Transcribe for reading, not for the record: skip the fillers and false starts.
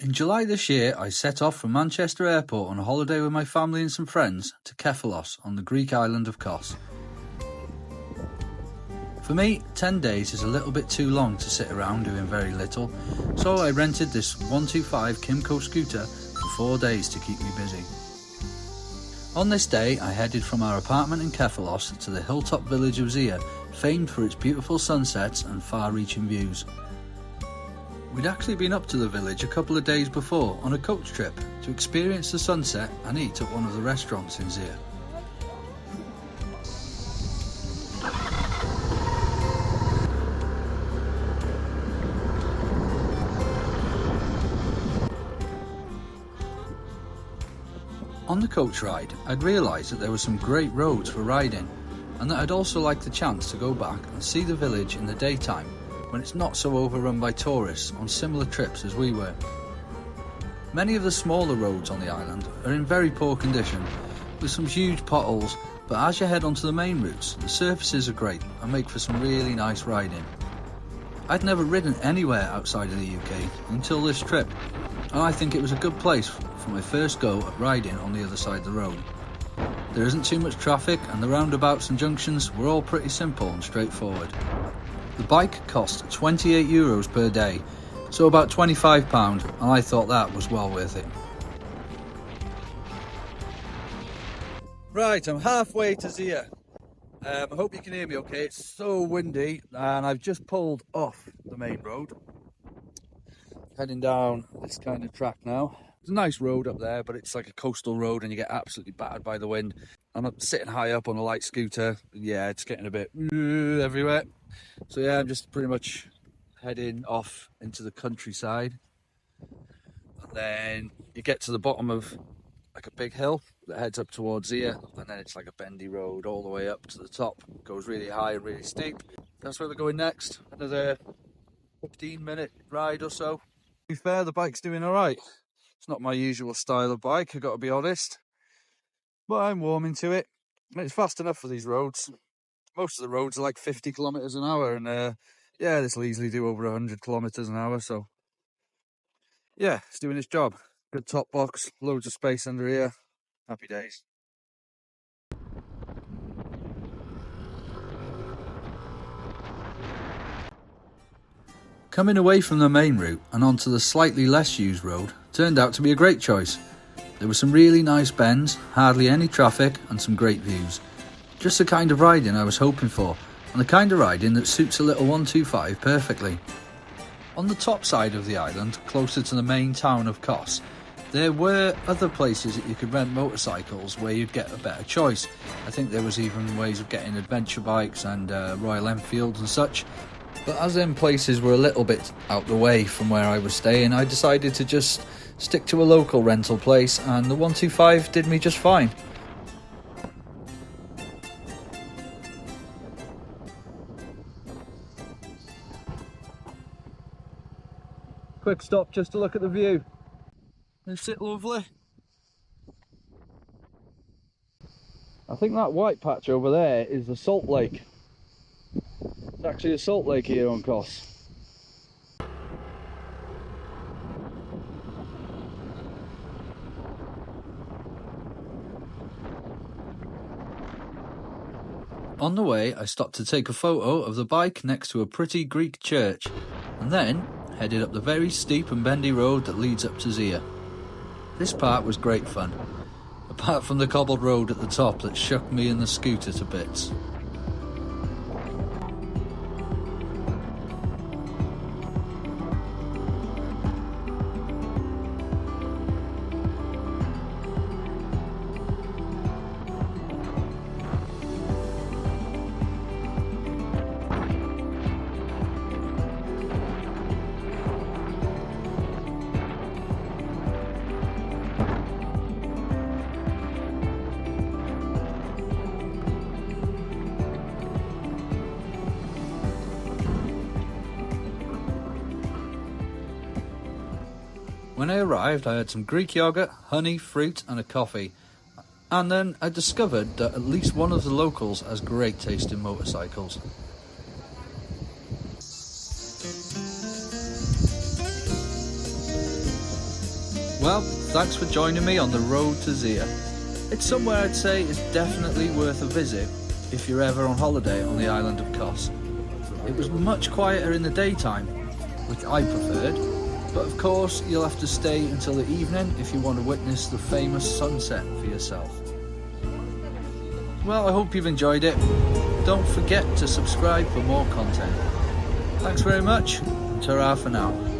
In July this year, I set off from Manchester Airport on a holiday with my family and some friends to Kefalos on the Greek island of Kos. For me, 10 days is a little bit too long to sit around doing very little, so I rented this 125 Kimco scooter for 4 days to keep me busy. On this day, I headed from our apartment in Kefalos to the hilltop village of Zia, famed for its beautiful sunsets and far-reaching views. We'd actually been up to the village a couple of days before on a coach trip to experience the sunset and eat at one of the restaurants in Zia. On the coach ride, I'd realised that there were some great roads for riding, and that I'd also like the chance to go back and see the village in the daytime when it's not so overrun by tourists on similar trips as we were. Many of the smaller roads on the island are in very poor condition, with some huge potholes, but as you head onto the main routes, the surfaces are great and make for some really nice riding. I'd never ridden anywhere outside of the UK until this trip, and I think it was a good place for my first go at riding on the other side of the road. There isn't too much traffic, and the roundabouts and junctions were all pretty simple and straightforward. The bike cost €28 per day, so about £25, and I thought that was well worth it. Right, I'm halfway to Zia. I hope you can hear me okay. It's so windy, and I've just pulled off the main road. Heading down this kind of track now. It's a nice road up there, but it's like a coastal road and you get absolutely battered by the wind. I'm sitting high up on a light scooter. Yeah, it's getting a bit everywhere. So yeah, I'm just pretty much heading off into the countryside. And then you get to the bottom of like a big hill that heads up towards Zia, and then it's like a bendy road all the way up to the top. It goes really high and really steep. That's where we're going next. Another 15-minute ride or so. To be fair, the bike's doing all right. It's not my usual style of bike, I've got to be honest, but I'm warming to it. It's fast enough for these roads. Most of the roads are like 50 kilometers an hour, and yeah, this will easily do over 100 kilometers an hour. So yeah, it's doing its job. Good top box, loads of space under here. Happy days. Coming away from the main route and onto the slightly less used road turned out to be a great choice. There were some really nice bends, hardly any traffic, and some great views. Just the kind of riding I was hoping for, and the kind of riding that suits a little 125 perfectly. On the top side of the island, closer to the main town of Kos, there were other places that you could rent motorcycles where you'd get a better choice. I think there was even ways of getting adventure bikes and Royal Enfields and such. But as them places were a little bit out the way from where I was staying, I decided to just stick to a local rental place, and the 125 did me just fine. Quick stop just to look at the view. Isn't it lovely? I think that white patch over there is the salt lake. It's actually a salt lake here on Kos. On the way, I stopped to take a photo of the bike next to a pretty Greek church, and then headed up the very steep and bendy road that leads up to Zia. This part was great fun, apart from the cobbled road at the top that shook me and the scooter to bits. When I arrived, I had some Greek yogurt, honey, fruit and a coffee. And then I discovered that at least one of the locals has great tasting motorcycles. Well, thanks for joining me on the road to Zia. It's somewhere I'd say is definitely worth a visit if you're ever on holiday on the island of Kos. It was much quieter in the daytime, which I preferred, but of course you'll have to stay until the evening if you want to witness the famous sunset for yourself. Well, I hope you've enjoyed it. Don't forget to subscribe for more content. Thanks very much, and ta-ra for now.